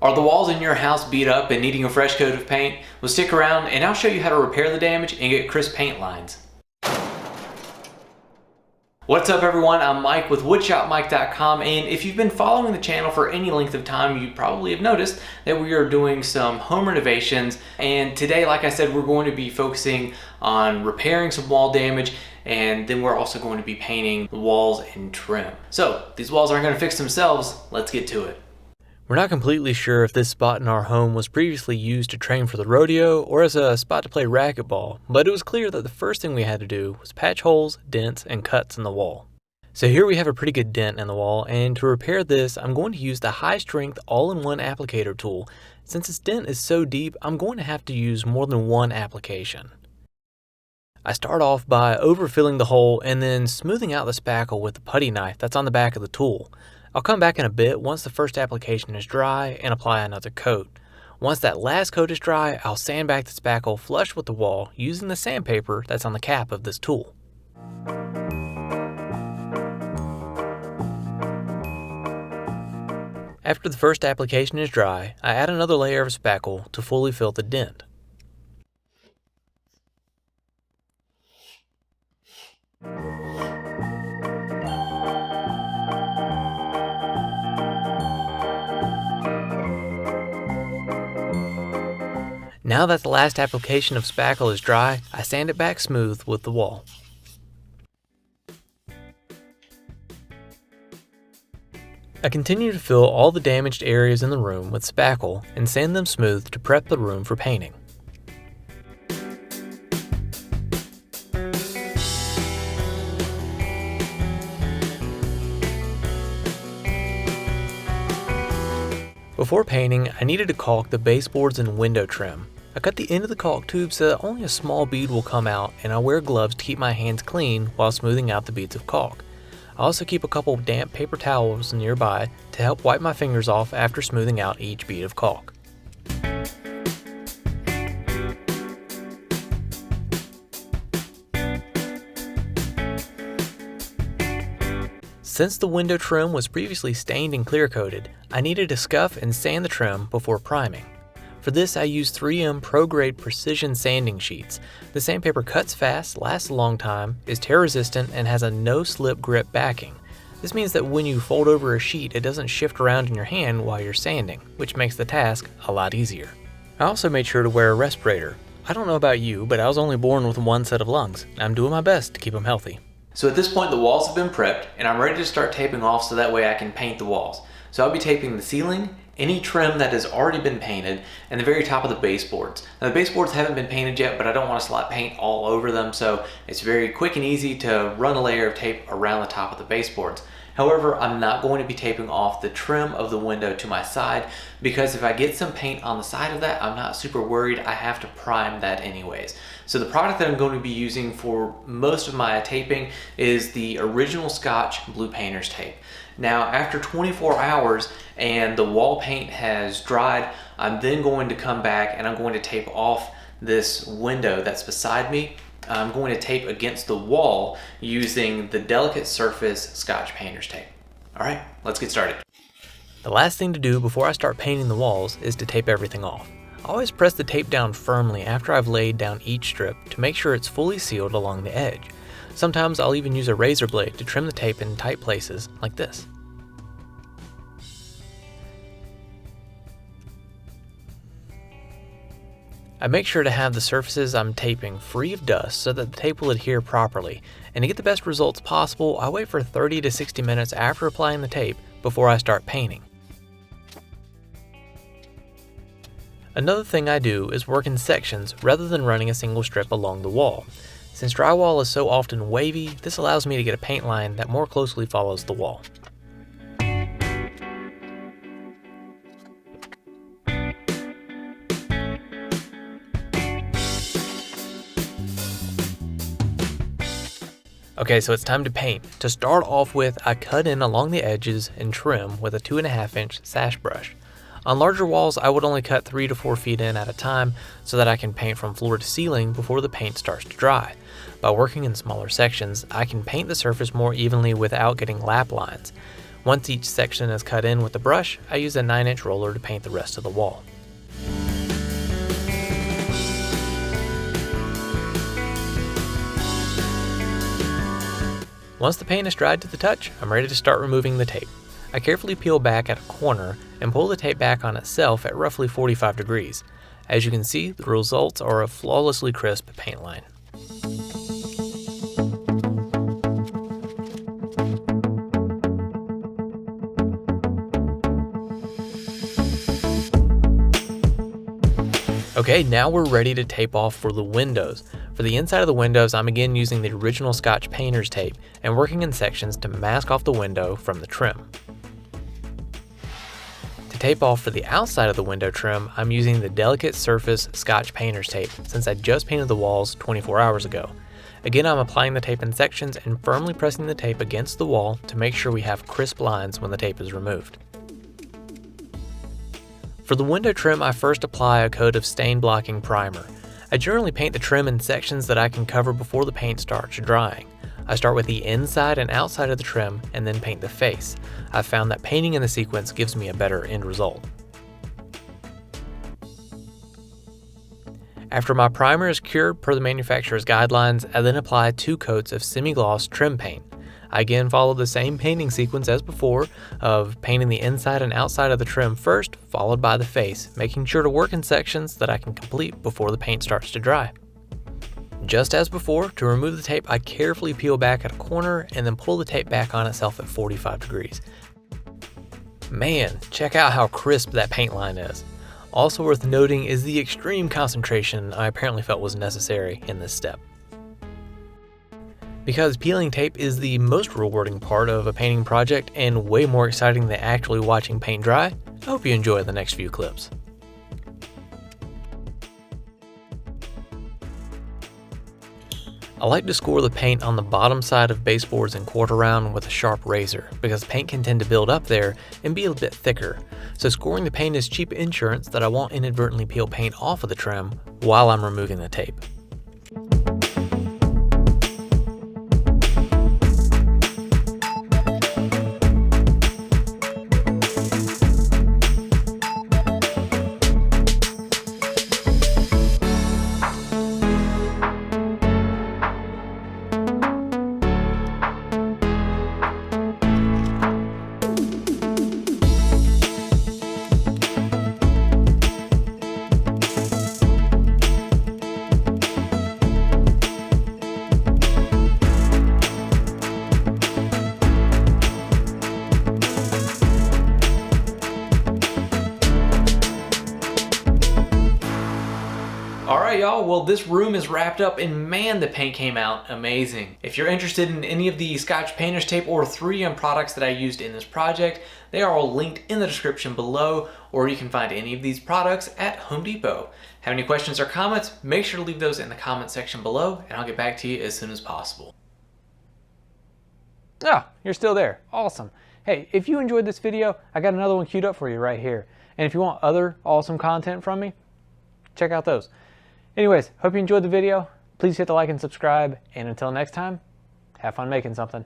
Are the walls in your house beat up and needing a fresh coat of paint? Well, stick around and I'll show you how to repair the damage and get crisp paint lines. What's up everyone, I'm Mike with woodshopmike.com, and if you've been following the channel for any length of time, you probably have noticed that we are doing some home renovations, and today, like I said, we're going to be focusing on repairing some wall damage, and then we're also going to be painting the walls and trim. So these walls aren't going to fix themselves, let's get to it. We're not completely sure if this spot in our home was previously used to train for the rodeo or as a spot to play racquetball, but it was clear that the first thing we had to do was patch holes, dents, and cuts in the wall. So here we have a pretty good dent in the wall, and to repair this, I'm going to use the high-strength all-in-one applicator tool. Since this dent is so deep, I'm going to have to use more than one application. I start off by overfilling the hole and then smoothing out the spackle with the putty knife that's on the back of the tool. I'll come back in a bit once the first application is dry and apply another coat. Once that last coat is dry, I'll sand back the spackle flush with the wall using the sandpaper that's on the cap of this tool. After the first application is dry, I add another layer of spackle to fully fill the dent. Now that the last application of spackle is dry, I sand it back smooth with the wall. I continue to fill all the damaged areas in the room with spackle and sand them smooth to prep the room for painting. Before painting, I needed to caulk the baseboards and window trim. I cut the end of the caulk tube so that only a small bead will come out, and I wear gloves to keep my hands clean while smoothing out the beads of caulk. I also keep a couple of damp paper towels nearby to help wipe my fingers off after smoothing out each bead of caulk. Since the window trim was previously stained and clear coated, I needed to scuff and sand the trim before priming. For this, I used 3M Pro Grade Precision Sanding Sheets. The sandpaper cuts fast, lasts a long time, is tear resistant, and has a no-slip grip backing. This means that when you fold over a sheet, it doesn't shift around in your hand while you're sanding, which makes the task a lot easier. I also made sure to wear a respirator. I don't know about you, but I was only born with one set of lungs. I'm doing my best to keep them healthy. So at this point, the walls have been prepped, and I'm ready to start taping off so that way I can paint the walls. So I'll be taping the ceiling, any trim that has already been painted, and the very top of the baseboards. Now the baseboards haven't been painted yet, but I don't want to slap paint all over them, so it's very quick and easy to run a layer of tape around the top of the baseboards. However, I'm not going to be taping off the trim of the window to my side, because if I get some paint on the side of that, I'm not super worried. I have to prime that anyways. So the product that I'm going to be using for most of my taping is the original Scotch Blue Painter's tape. Now, after 24 hours and the wall paint has dried, I'm then going to come back and I'm going to tape off this window that's beside me. I'm going to tape against the wall using the Delicate Surface Scotch Painter's tape. All right, let's get started. The last thing to do before I start painting the walls is to tape everything off. I always press the tape down firmly after I've laid down each strip to make sure it's fully sealed along the edge. Sometimes I'll even use a razor blade to trim the tape in tight places like this. I make sure to have the surfaces I'm taping free of dust so that the tape will adhere properly, and to get the best results possible, I wait for 30 to 60 minutes after applying the tape before I start painting. Another thing I do is work in sections rather than running a single strip along the wall. Since drywall is so often wavy, this allows me to get a paint line that more closely follows the wall. Okay, so it's time to paint. To start off with, I cut in along the edges and trim with a 2.5 inch sash brush. On larger walls, I would only cut 3 to 4 feet in at a time so that I can paint from floor to ceiling before the paint starts to dry. By working in smaller sections, I can paint the surface more evenly without getting lap lines. Once each section is cut in with the brush, I use a 9-inch roller to paint the rest of the wall. Once the paint is dried to the touch, I'm ready to start removing the tape. I carefully peel back at a corner and pull the tape back on itself at roughly 45 degrees. As you can see, the results are a flawlessly crisp paint line. Okay, now we're ready to tape off for the windows. For the inside of the windows, I'm again using the original Scotch painter's tape and working in sections to mask off the window from the trim. To tape off for the outside of the window trim, I'm using the delicate surface Scotch painter's tape since I just painted the walls 24 hours ago. Again, I'm applying the tape in sections and firmly pressing the tape against the wall to make sure we have crisp lines when the tape is removed. For the window trim, I first apply a coat of stain blocking primer. I generally paint the trim in sections that I can cover before the paint starts drying. I start with the inside and outside of the trim and then paint the face. I've found that painting in the sequence gives me a better end result. After my primer is cured per the manufacturer's guidelines, I then apply 2 coats of semi-gloss trim paint. I again follow the same painting sequence as before of painting the inside and outside of the trim first, followed by the face, making sure to work in sections that I can complete before the paint starts to dry. Just as before, to remove the tape, I carefully peel back at a corner and then pull the tape back on itself at 45 degrees. Man, check out how crisp that paint line is. Also worth noting is the extreme concentration I apparently felt was necessary in this step. Because peeling tape is the most rewarding part of a painting project and way more exciting than actually watching paint dry, I hope you enjoy the next few clips. I like to score the paint on the bottom side of baseboards and quarter round with a sharp razor because paint can tend to build up there and be a bit thicker. So scoring the paint is cheap insurance that I won't inadvertently peel paint off of the trim while I'm removing the tape. Alright y'all, well this room is wrapped up and man, the paint came out amazing. If you're interested in any of the Scotch painter's tape or 3M products that I used in this project, they are all linked in the description below, or you can find any of these products at Home Depot. Have any questions or comments? Make sure to leave those in the comment section below and I'll get back to you as soon as possible. Ah, you're still there. Awesome. Hey, if you enjoyed this video, I got another one queued up for you right here. And if you want other awesome content from me, check out those. Anyways, hope you enjoyed the video. Please hit the like and subscribe. And until next time, have fun making something.